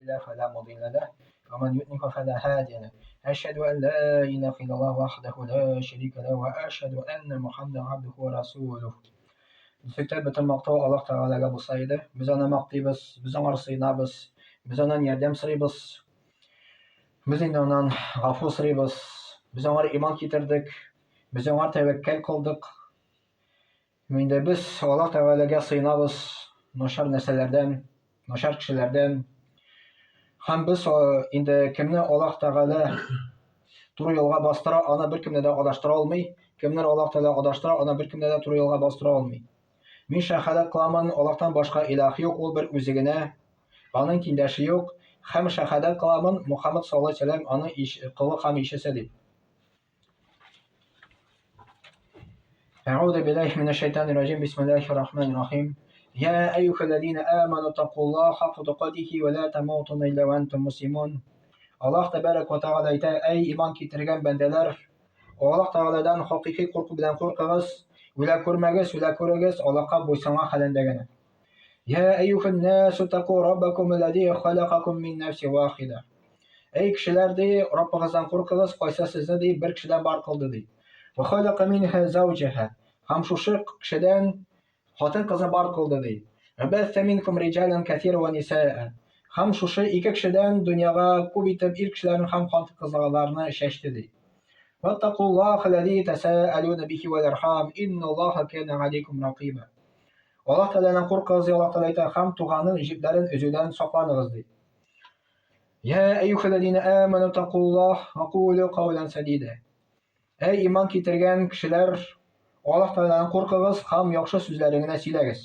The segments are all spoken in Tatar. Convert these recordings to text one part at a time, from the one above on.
الله فلا مضل له ومن يضلل فلا هادي له أشهد أن لا إله إلا الله وحده لا شريك له وأشهد أن محمدا عبده ورسوله. Сөйтіп бүтін мақтау Аллах Тағалаға болсайды. Біз оны мақтаймыз, біз оңар сыйынабыз, біз онан ярдәм сұрайбыз, біз енді онан ғафу сұрайбыз, біз оңар иман кетірдік, біз оңар тәвәккәл қылдық. Енді біз Аллах Тағалаға сыйынабыз нашар нәрселерден, нашар кішілерден. Һәм біз енді кімні Аллах Тағала туры жолға бастыра, аны бір кімді де адаштыра алмай, кімнер Аллах Тағала адаштыра, аны бір кімді де туры жолға бастыра алмай. Мин шәһадәт кыламын, Аллаһтан башка илаһ юк, ул бер үзе генә, аның тиңдәше юк. Һәм шәһадәт кыламын, Мухаммад саллаллаһу алейһи ва сәллям аны кылы һәм ишесе дип. أعوذ بالله من الشيطان الرجيم بسم الله الرحمن الرحيم يا أيها الذين آمنوا اتقوا الله حق تقاته ولا تموتن إلا وأنتم مسلمون. Allah Tebarek ve Teala ayta: Ey iman keltirgan bandalar, Alloh taoladan haqiqiy qo'rquv bilan qo'rqig'iz, ular ko'rmagiz, ular ko'ragiz, Allohga bo'ysungan halindagina. Ya ayyuhan nasu taqu robbakum allazi khalaqakum min nafsin wahida. Ey kishilar dey, Robbingizdan qo'rqig'iz, qaysi sizni dey bir kishidan bar qildi dey. Va khalaqa minha zawjaha. Ham shu kishidan xotin qizni bar qildi dey. Abatha minkum rijalan kathiran wa nisaa. Ham shu ikki kishidan dunyoga ko'p etib ilk kishilarning ham xotin qizlarni shashdi dey. واتقوا الله الذي تساءلون به والأرحام إن الله كان عليكم رقيبا. Allah Teala'dan qorqig'iz, Allah Teala ayta: "Ham tug'anın jiplarin o'zidan saqlanig'iz" deydi. Ya eyyuhallazina amanu taqulloh va qulu qawlan sadida. Ey iymon keltirgan kishilar, Allah Teala'dan qorqig'iz, ham yaxshi so'zlaringni siylagiz.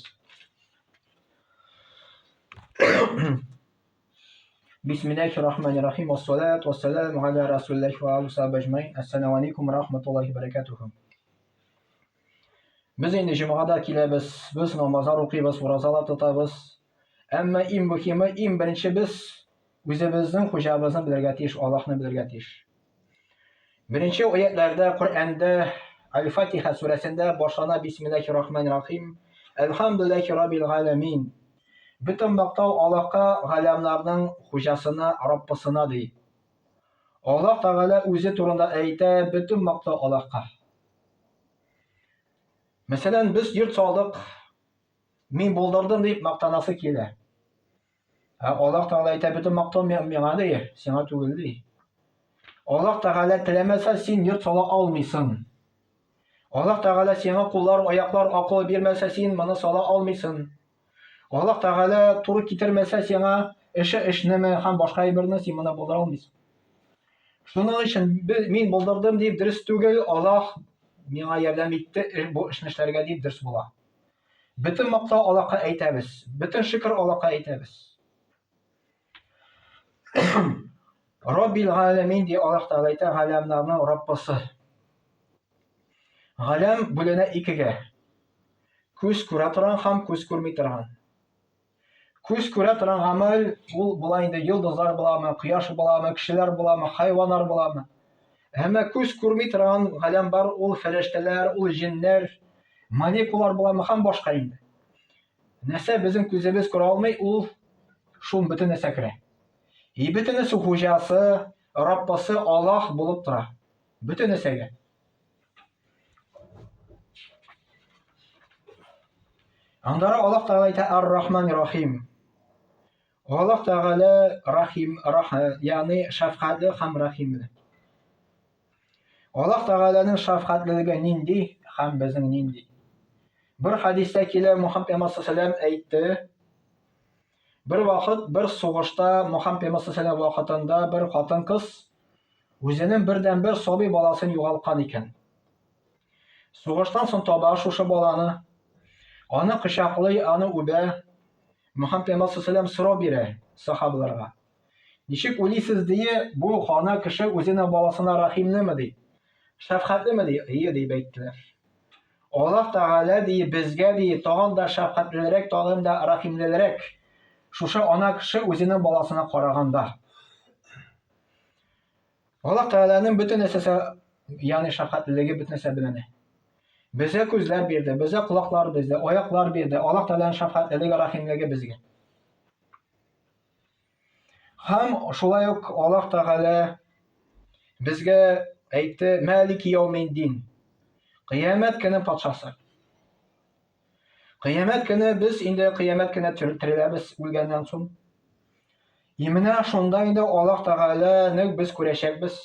Bismillahirrahmanirrahim. Wassalatu wassalamu ala rasulillahi wa alihi ajmain. Assalomu alaykum va rahmatullohi va barakatuh. Biz endi jumada kelamiz, biz namozlar o'qiymiz, ro'zalar tutamiz. Ammo eng muhimi, eng birinchi biz o'zimizning Xo'jamizni bilirga tiyish, Allohni bilirga tiyish. Birinchi oyatlarda Qur'onda Al-Fatiha surasida boshlana Bismillahirrahmanirrahim. Alhamdulillahi robbil alamin. Bütün maqtov Allohga, g'alamlarning xo'jasini, Robbisini deydi. Alloh taolo o'zi turida ayta, bütün maqtov Allohga. Masalan, biz yurt soldiq, men bo'ldirdim deb maqtanasi keladi. Alloh taolo ayta, bütün maqtov menga deydi, senga tug'il deydi. Alloh taolo tilamasa sen yurt sola olmaysan. Alloh taolo senga qo'llar, oyoqlar aql bermasa sen mana sola olmaysan. Allah Teala turib ketirmasa senga ishnimi ham boshqa birni sen mana bo'ldira olmaysan. Shuning uchun men bo'ldirdim deb durust tugil, Alloh menga yordam etdi bu ishni ishlarga deb durust bo'ladi. Bütün maqtov Allohga aytamiz, bütün shukr Allohga aytamiz. Robbil alamin deb Alloh taolo aytadi, g'alamlarning Robbisi. G'alam bo'lana ikkiga. Ko'z ko'ra turgan ham ko'z ko'rmay turgan. Ko'z ko'ra turgan amal ul bo'laydi, yulduzlar bo'ladimi, quyosh bo'ladimi, kishilar bo'ladimi, hayvonlar bo'ladimi. Hamma ko'z ko'rmay turgan g'alam bor, ul farishtalar, ul jinlar, molekulalar bo'ladimi, ham boshqa endi. Narsa bizning ko'zimiz ko'ra olmay, ul shu butun narsa kiradi. Butun narsa xo'jasi, Robbisi Alloh bo'lib turadi. Butun narsaga. Andara Allah Teala ayta Ar-Rahmanir-Rahim. Allah Teala Rahim, ya'ni shafqatli ham rahimli. Allah Teala'ning shafqatliligi nindi, ham bizning nindi. Bir hadisda kelib Muhammad sallallohu alayhi vasallam aytdi. Bir vaqt bir sug'ushda Muhammad sallallohu alayhi vasallam vaqtida bir xotin qiz o'zining birdan bir sobiy bolasini yo'qotgan ekan. Sug'ushdan so'ng toba shu bolani ana qishaqli, ana uba Muhammad sallallohu alayhi vasallam so'rab beradi sahobalarga. Nishik o'lisiz deya bu xona kishi o'zining bolasini rahimlimi deydi, shafqatlimi deydi deb aytdilar. Alloh taolo deydi bizga deydi tog'anda shafqatliroq, tog'anda rahimliroq. Shusha ona kishi o'zining bolasini qaraganda. Alloh taolaning butun narsasi, ya'ni shafqatliligi butun narsa bilan. Bizga ko'zlar berdi, bizga quloqlar berdi, oyoqlar berdi. Alloh taolaning shafqatliligi, rahimligi bizga. Һәм шулай ук Аллаһ Тәгалә безгә әйтте: "Малики яумиддин", Кыямәт көне патшасы. Кыямәт көне без инде кыямәт көне тереләбез үлгәннән соң. Менә шунда инде Аллаһ Тәгаләне без күрәчәкбез.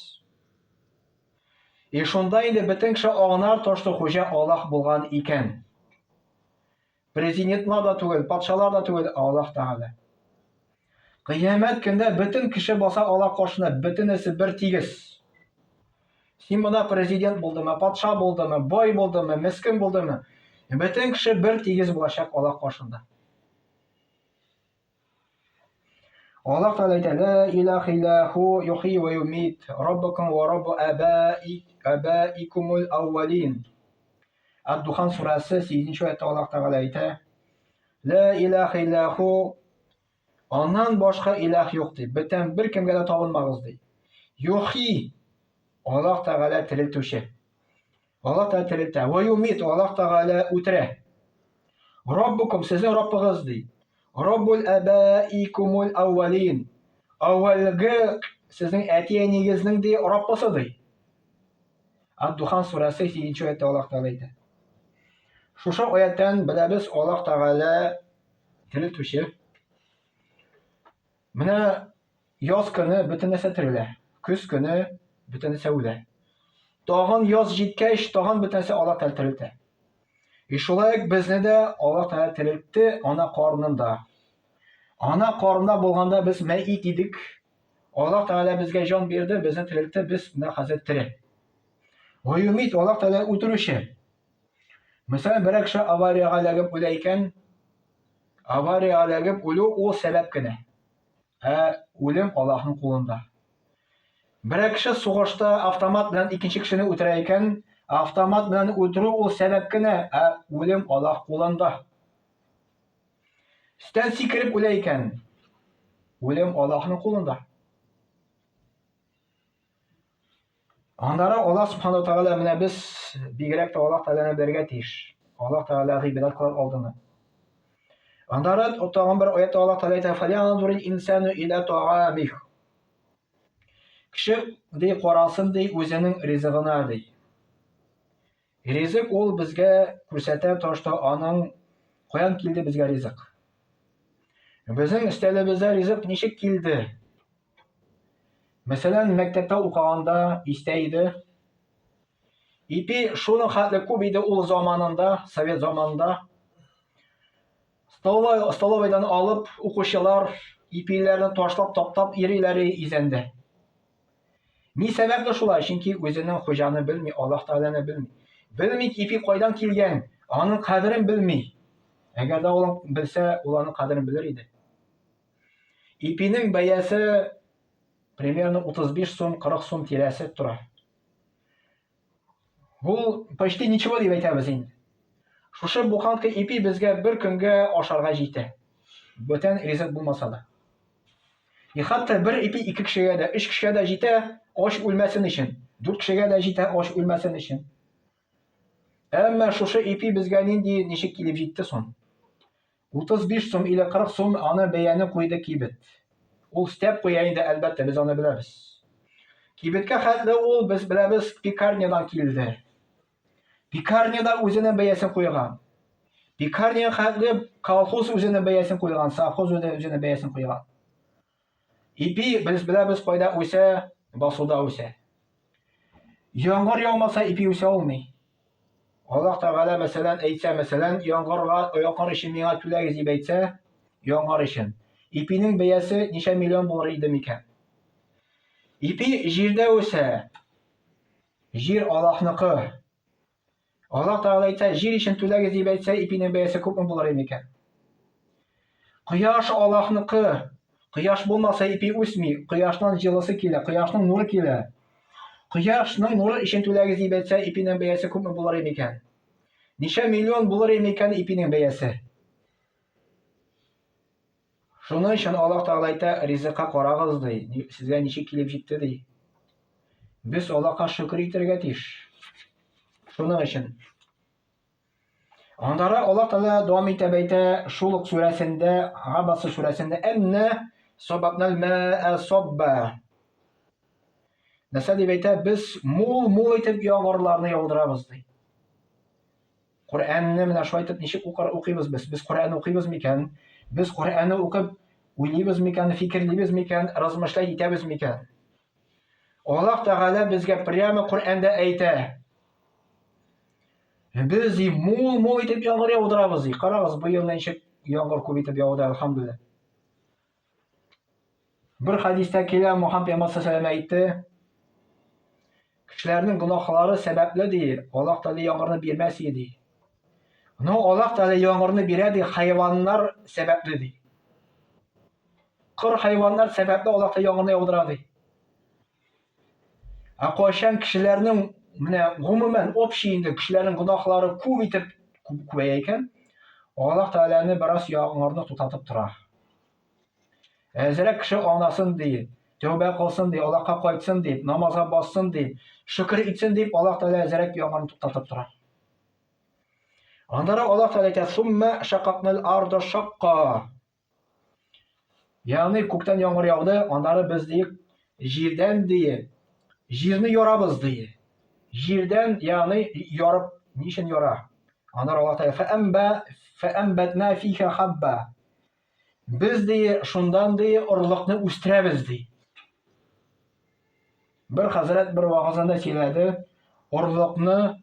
Шунда инде бөтен кеше аңлар ташты хуҗа Аллаһ булган икән. Президентлар да түгел, патшалар да түгел, Аллаһ Тәгалә. Кыямәт көндә бөтен кеше баса Аллаһ каршына, бөтенесе бер тигез. Син монда президент булдымы, патша булдымы, бай булдымы, мискин булдымы, бөтен кеше бер тигез булачак Аллаһ каршында. Аллаһ Тәгалә әйтә: "Ла илаха илля ху юхи ва юмит, раббукум ва раббу абаикумул аввалин." Ад-Духан сурасы 8-нче аятта Аллаһ Тәгалә әйтә: "Ла илаха илля ху", аннан башка илаһ юк ди. Бөтен бер кемгә дә табынмагыз ди. Юхи, Аллаһ Тәгалә терелтүче. Аллаһ Тәгалә терелтә. Ва юмит, Аллаһ Тәгалә үтерә. Раббукум, сезнең Раббыгыз ди. Раббул абаикумул аввалин. Аввалгы сезнең әти-әнигезнең ди Раббысы ди. Ад-Духан сурасы 8-нче аятта Аллаһ Тәгалә әйтә. Шушы аяттан беләбез, Аллаһ Тәгалә терелтүче. Менә яз көне бөтен нәрсә терелә. Көз көне бөтен нәрсә үлә. Тагын яз җиткәч, тагын бөтен нәрсә Аллаһ Тәгалә терелтә. Шулай безне дә Аллаһ Тәгалә терелтте ана карнында. Ана карнында булганда без мәйит идек. Аллаһ Тәгалә безгә җан бирде, безне терелтте, без менә хәзер тере. Ва юмит, Аллаһ Тәгалә үтерүче. Мәсәлән, бер кеше аварияга эләгеп үлә икән, аварияга эләгеп үлү ул сәбәп кенә. Үлем Аллаһның кулында. Бер кеше сугышта автомат белән икенче кешене үтерә икән, автомат белән үтерү ул сәбәп кенә, үлем Аллаһ кулында. Стән сикереп үлә икән, үлем Аллаһның кулында. Аннары Аллаһ Субханаһу Тәгалә менә без бигрәк тә Аллаһ Тәгаләне белергә тиеш. Аллаһ Тәгалә гыйбадәт кылар алдына. Аннары тагын бер аятта Аллаһ Тәгалә әйтә: "Фалянзурил инсану иля таамих." Кеше ди карасын ди үзенең ризыгына ди. Ризык ул безгә күрсәтә ташта аның каян килде безгә ризык. Безнең өстәлебездә ризык ничек килде? Мәсәлән, мәктәптә укыганда истә иде. Ипи шуның хәтле күп иде ул заманында, совет заманында. Столовойдан алып укучылар ипиләрне ташлап таптап йөриләр изәндә. Ни сәбәпле шулай? Чөнки үзенең хуҗаны белми, Аллаһ Тәгаләне белми. Белми ипи кайдан килгән, аның кадерен белми. Әгәр дә ул белсә, ул аның кадерен белер иде. Ипинең бәясе примерно 35 сум, 40 сум тирәсе тора. Бу почти ничего дип әйтәбез инде. Шушы буханка ипи безгә бер көнгә ашарга җитә. Бүтән ризык булмаса да. Хәтта бер ипи 2 кешегә дә, 3 кешегә дә җитә, аш үлмәсен өчен. 4 кешегә дә җитә, аш үлмәсен өчен. Әмма шушы ипи безгә нинди ничек килеп җитте соң? 35 сум или 40 сум аны бәяне куйды кибет. Ул степ куя инде, әлбәттә, без аны беләбез. Кибеткә хәтле ул без беләбез пекарнядан килде. Пекарняда үзенең бәясен куйган. Пекарня хәтле колхоз үзенең бәясен куйган, совхоз үзенең бәясен куйган. Ипи без беләбез кайда үсә, басуда үсә. Яңгыр яумаса ипи үсә алмый. Аллаһ Тәгалә мәсәлән әйтсә, мәсәлән, яңгыр өчен миңа түләгез дип әйтсә, яңгыр өчен. Ипинең бәясе ничә миллион булыр иде микән? Ипи җирдә үсә. Җир Аллаһныкы. Аллаһ Тәгалә әйтсә, җир өчен түләгез дип әйтсә, ипинең бәясе күпме булыр иде микән? Кояш Аллаһныкы. Кояш булмаса ипи үсми. Кояшның җылысы килә, кояшның нуры килә. Кояшның нуры өчен түләгез дип әйтсә, ипинең бәясе күпме булыр иде микән? Ничә миллион булыр иде микән ипинең бәясе? Шуның өчен Аллаһ Тәгалә әйтә, ризыкка карагыз ди, сезгә ничек килеп җитте ди. Без Аллаһка шөкер итәргә тиеш. Шуның өчен. Аннары Аллаһ Тәгалә дәвам итеп әйтә, шул ук сүрәсендә, Габаса сүрәсендә, әннә Sababnal ma'a sabba. Нәрсә дип әйтә? Без мул итеп яңгырларны яудырабыз ди. Коръәнне менә шулай итеп ничек укыйбыз без? Без Коръәнне укыйбыз микән? Без Коръәнне укып уйлыйбыз микән, фикерлибез микән, размышлай итәбез микән? Аллаһ Тәгалә безгә прямо Коръәндә әйтә. Без мул итеп яңгыр яудырабыз ди. Карагыз, бу ел ничек яңгыр күп итеп яуды, әлхәмдүлиллаһ. Бер хадистә килә, Мухаммад пәйгамбәр саллаллаһу алейһи ва сәллям әйтте. Кешеләрнең гөнаһлары сәбәпле ди, Аллаһ Тәгалә яңгырны бирмәс иде. Но Аллаһ Тәгалә яңгырны бирә ди, хайваннар сәбәпле ди. Кыр хайваннар сәбәпле Аллаһ Тәгалә яңгырны яудыра ди. Кайчан кешеләрнең менә гомумән общий инде кешеләрнең гөнаһлары күп итеп күбәя икән, Аллаһ Тәгаләне бераз яңгырны тутатып тора. Әзрәк кеше анасын ди, тәүбә кылсын ди, Аллаһка кайтсын ди, намазга бассын ди, шөкер итсен дип Аллаһ Тәгалә әзрәк яңгырны тутатып тора. Андара Аллаһ Тәгалә әйтә: "Сумма шақақнал арда шаққа." Ягъни күктән яңгыр яуды, андары без диек җирдән ди, җирне ярабыз ди. Җирдән, ягъни ярып, нишен яра? Андара Аллаһ Тәгалә: "Фәәмбәтнә фиһа хабба." Biz ди шундан ди орлыкны үстерәбез ди. Бер хәзрәт бер вагызында сөйләде, орлыкны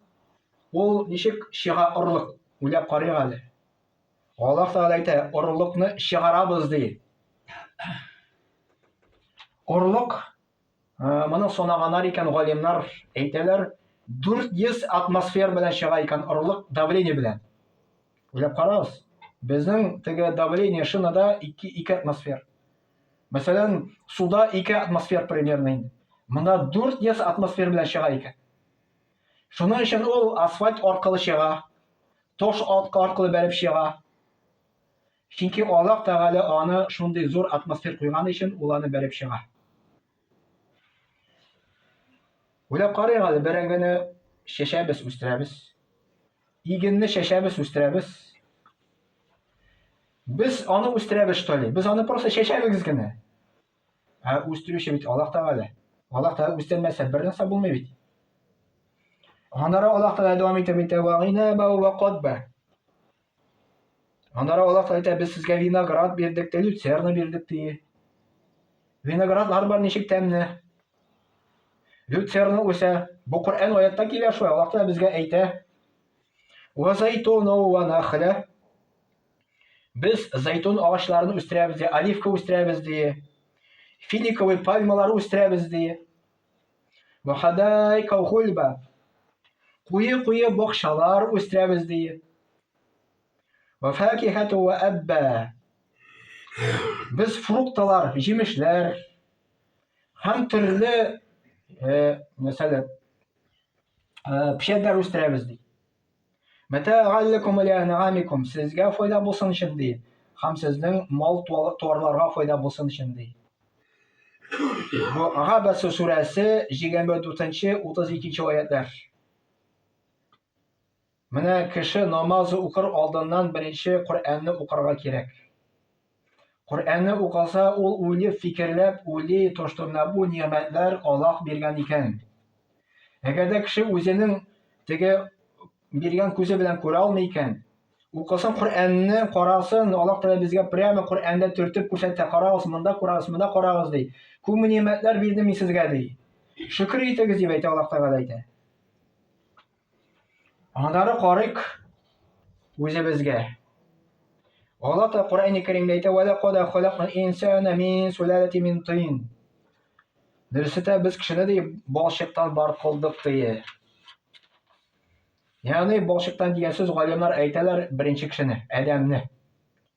ул ничек чыга орлык уйлап карыйк әле. Аллаһ Тәгалә әйтә, орлыкны чыгарабыз ди. Орлык, моны санаганнар икән галимнар әйтәләр, 400 атмосфер белән чыга икән орлык давление белән. Уйлап карагыз. Безнең теге давление шинада 2 атмосфер. Мәсәлән, суда 2 атмосфер примерно инде. Монда 400 атмосфер белән чыга икән. Шуның өчен ул асфальт аркылы чыга, тош аркылы бәреп чыга. Чөнки Аллаһ Тәгалә аны шундый зур атмосфер куйган өчен ул аны бәреп чыга. Уйлап карыйк әле, бәрәңгене чәчәбез, үстерәбез. Игенне чәчәбез, үстерәбез. Biz аны үстерәбез шулай. Biz аны просто чәчәбез генә. Үстерүче бит Аллаһ Тәгалә. Аллаһ Тәгалә үстермәсә бер нәрсә булмый бит. Аннары Аллаһ Тәгалә дәвам итеп әйтә: "Вагынаба ва кадба." Аннары Аллаһ Тәгалә әйтә: "Без сезгә виноград бирдек, люцерна бирдек" ди. Виноградлар бар ничек тәмле. Люцерна үсә. Бу Коръән аятта килә шулай. Аллаһ Тәгалә безгә әйтә: "Ва зайтуна ва нахла." Biz зайтун агачларын үстерәбез ди, оливка үстерәбез ди, финиковый пальмалар үстерәбез ди. Ва хадайка хульба. Куе бакчалар үстерәбез ди. Ва факихату ва абба. Без фрукталар, җимешләр һәм төрле мәсәлән пишәдләр үстерәбез ди. Мата'ан лакум ва ли'ан'амикум, сезгә файда булсын өчен ди, һәм сезнең мал туарларга файда булсын өчен ди. Бу Габас сүрәсе 24-32 аятлар. Менә кеше намаз укыр алдыннан беренче Коръәнне укырга кирәк. Коръәнне укыса, ул уйлап, фикерләп, уйлый, тоштырна бу ниъмәтләр Аллаһ биргән икән. Әгәр кеше үзенең теге биргән күзе белән күрә алмый икән, укысын Коръәнне, карасын, Аллаһ Тәгалә безгә прямо Коръәндә төртеп күрсәтә, карагыз, монда күрәгез, монда карагыз ди. Күп ниъмәтләр бирдем мин сезгә ди. Шөкер итегез дип әйтә Аллаһ Тәгалә әйтә. Аннары карыйк үзебезгә. Аллаһ Тәгалә Коръән-и Кәримдә әйтә: "Ва лaqad халaqнал инсана мин сулалатин мин тин." Дөрестә без кешене ди балчыктан бар кылдык ди. Ягъни балчыктан дигән сүз галимнар әйтәләр беренче кешене, Адәмне.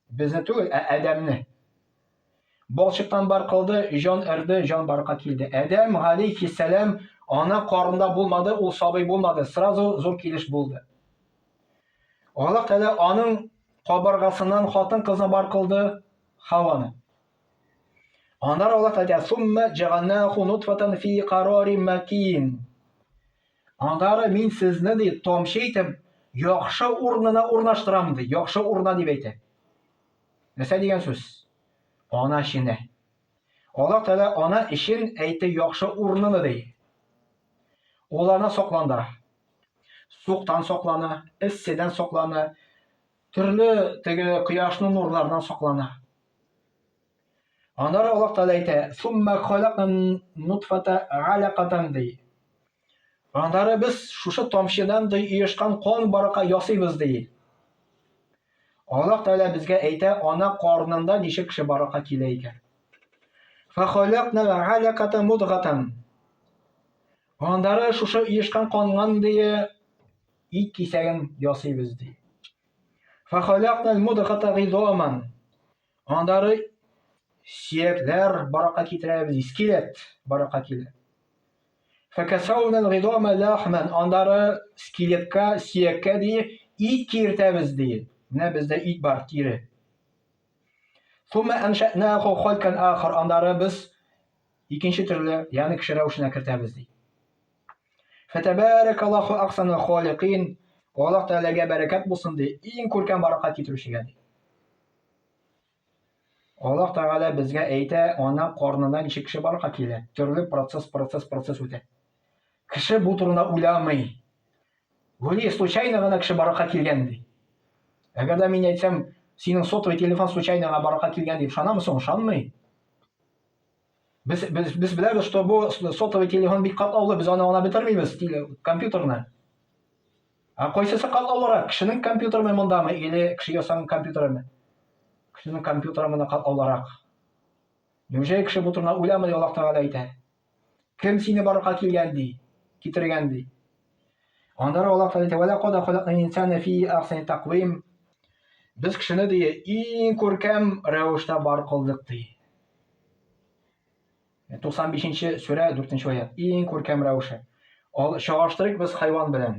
Безне түгел, Адәмне. Балчыктан бар кылды, җан эрде, җан барга килде. Адәм алейхиссалам ана карында булмады, ул сабый булмады, сразу зур килеш булды. Аллаһ Тәгалә аның кабыргасыннан хатын-кызны бар кылды, Хаваны. Аннары Аллаһ Тәгалә: "Сумма җаганнаху нутфатан фи карарин макин." Аннары мин сезне ди тамчы итеп яхшы урынына урнаштырам ди. Яхшы урына дип әйтә. Нәрсә дигән сүз? Ана эченә. Alloh taolo ona ishin aytdi yaxshi o'rnini deydi. Ularni saqlandi. So'qdan saqlana, issidan saqlana, turli quyoshning nurlaridan saqlana. Ondan Alloh taolo aytdi: "Summa khalaqan nutfata 'alaqatan" deydi. Ondan biz shusha tomchidan uyushgan qon baraqa yasaymiz deydi. Alloh taolo bizga aytdi, ona qornida necha kishi baraqa kela ekan. Fa khalaqna al-'alaqata mudghatan. Ondan shusha uyushgan qondan deydi it kesagin yasaymiz deydi. Fa khalaqna al-mudghata 'idhaman. Ondan suyaklar baraqa keltiramiz, iskelet baraqa keladi. Fakasawna al-'idhama lahman. Ondan skeletka, suyakka deydi it kiritamiz deydi. Mana bizda it bor, teri. Thumma ansha'nahu khalqan akhar. Ondan biz ikkinchi turli, ya'ni kishi ravishini kiritamiz deydi. Fatabarakallohu ahsanul kholiqin. Alloh taolaga barakat bo'lsin deydi. Eng ko'rkam barakat keltirishga deydi. Alloh taolo bizga aytdi, ona qornidan necha kishi baraqa keladi. Turli protsess o'tadi. Kishi bu turda o'ylamay. Bo'li случайно g'ana kishi baraqa kelgan deydi. Agarda men aytsam, sening sotvoy telefon случайно baraqa kelgan deb ishonamsan, ishonmay. Biz bilamiz, что bu sotvoy telefon bir qatlovli, biz ona bitirmaymiz kompyuterni. Qo'ysasa qatlovliroq, kishining kompyuterimi bundami, ili kishi yo'san kompyuterimi? Kishining kompyuteri bundan qatlovliroq. Nima kishi bu turda o'ylamay Alloh taolo aytadi. Kim seni baraqa kelgan deydi, keltirgan deydi. Ondan Alloh taolo aytadi: "Va laqad khalaqnal insana fi ahsani taqvim." Biz kishini deydi eng ko'rkam ravishda bar qildik deydi. 95-sura 4-oyat. Eng ko'rkam ravishi. Shog'ishtirik biz hayvon bilan.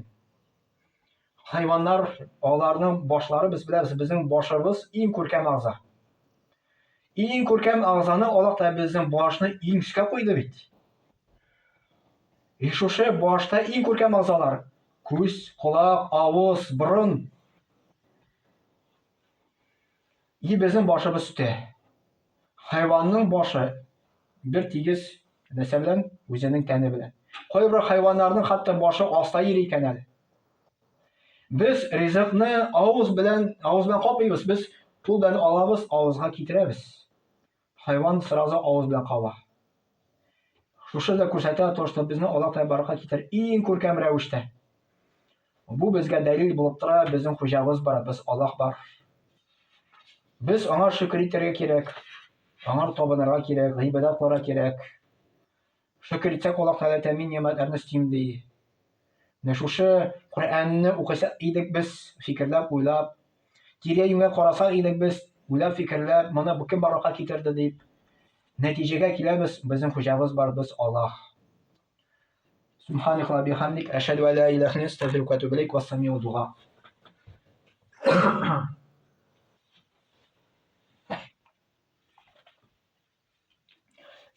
Hayvonlar, ularning boshlari biz bilamiz, bizning boshimiz eng ko'rkam a'zo. Eng ko'rkam a'zoni Alloh taolo bizning boshni eng ustga qo'ydi bit. Shusha boshda eng ko'rkam a'zolar: ko'z, quloq, og'iz, burun. Bizning boshimiz usti. Hayvonning boshi bir tegiz narsa bilan o'zining tani bilan. Qo'y bir hayvonlarning hatto boshi ostda yer ekan hali. Biz rizqni og'iz bilan qoplaymiz. Biz puldan olamiz, og'izga keltiramiz. Hayvon sirazi og'iz bilan qova. Shushada ko'rsatadi, to'g'ri bizni Alloh taolo baraka keltir eng ko'rkam ravishda. Bu bizga dalil bo'lib turadi, bizning xo'jamiz bor, biz Alloh bor. Biz ona shukr etishga kerak. Ona tobinlarga kerak, g'ibodat qilishga kerak. Shukr etsak Alloh taolo ta'min ne'matlarni istim deydi. Shusha Qur'onni o'qisak edik biz, fikrlab, o'ylab, tirayunga qarasak edik biz, o'ylab, fikrlab, mana bu kim baraka keltirdi deb natijaga kelamiz. Bizning xo'jamiz bor, biz Alloh. Subhanaka va bihamdik, ashhadu an la ilaha illa anta, astaghfiruka va atubu ilayk. Wassami'u du'a.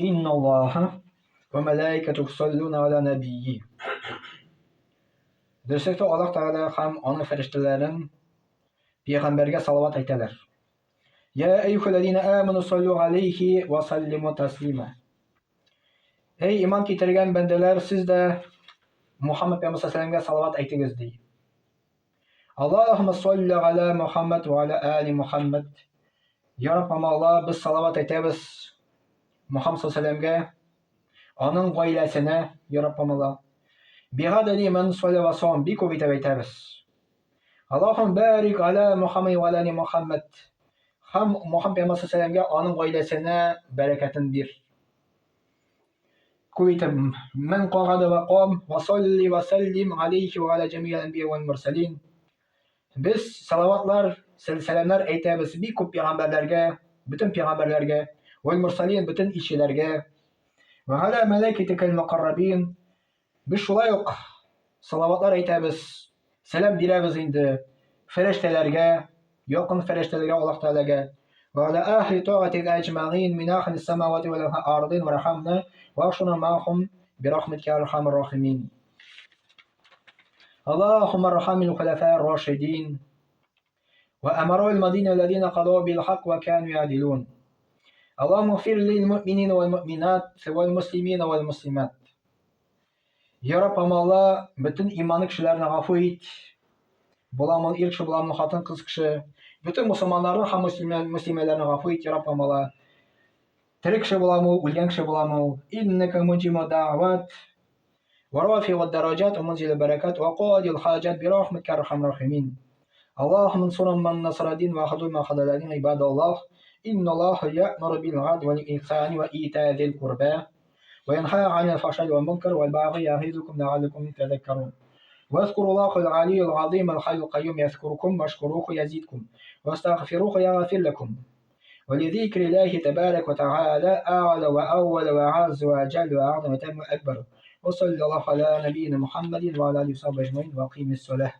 Inna Allaha va malaikatahu yusalluna ala nabiyyi. Dersakda Alloh taolo ham ona farishtalarin payg'ambarga salovat aytadilar. Ya ayyuhallazina amanu sallu alayhi va sallimu taslima. Ey iymon keltirgan bandalar, sizda Muhammad payg'ambar sollallohu alayhi vasallamga salovat aytingiz deydi. Allohumma salli ala Muhammad va ala ali Muhammad. Ya Rabbim Alloh, biz salovat aytamiz Muhammad sollallohu alayhi vasallamga, onun oilasini, ya Rabbim Alloh. Bi'adadi man salla va som bi ko'p aytamiz. Allohum barik ala Muhammad va ala ali Muhammad. Ham Muhammad payg'ambar sollallohu alayhi vasallamga, onun oilasini barakatini ber. Ko'ytim man qog'ada va qom va salli va sallim alayhi va ala jami'il anbiya wal mursalin. Biz salavatlar, salamlar aytamiz bi ko'p payg'ambarlarga, butun payg'ambarlarga, wal mursalin butun elchilarga va ala malaikatikal muqarrabin. Biz shulay uq salavatlar aytamiz, salam beramiz endi farishtalarga, yaqin farishtalarga, Alloh taolaga va ala ahli ta'atil ajma'in min ahli samawati wal ardin warhamna wa ashna ma'hum bi rahmatika arhamar rahimin. Allahumma arhamil khulafa'i ar-rashidin wa amaru al-madina alladhina qadaw bil haqq wa kanu ya'dilun. اللهم اغفر للمؤمنين والمؤمنات والمسلمين والمسلمات. Ya Rabbim Allah bütün imanlı kişilerini affı et. Bulamın ilk kişi, bulamın hatın kız kişi. Bütün Müslümanların ham Müslümanlarını affı et ya Rabbim Allah. Tirik kişi bulamı, ölgen kişi bulamı. İnneke mucimu da'vat. ورافع الدرجات ومنزل البركات وقاضي الحاجات برحمتك يا أرحم الراحمين. اللهم انصر من نصر الدين وخذل ما خذل الدين عباد الله. إن الله يأمر بالعدل والإحسان وإيتاء ذي القربى وينهى عن الفحشاء والمنكر والبغي يعظكم لعلكم تذكرون. واذكروا الله العلي العظيم الحي القيوم يذكركم واشكروه يزيدكم واستغفروه يغفر لكم. ولذكر الله تبارك وتعالى أعلى وأول وأعز وأجل وأعظم وأتم وأكبر. وصلى الله على نبينا محمد وعلى آله وصحبه أجمعين وأقيم الصلاة.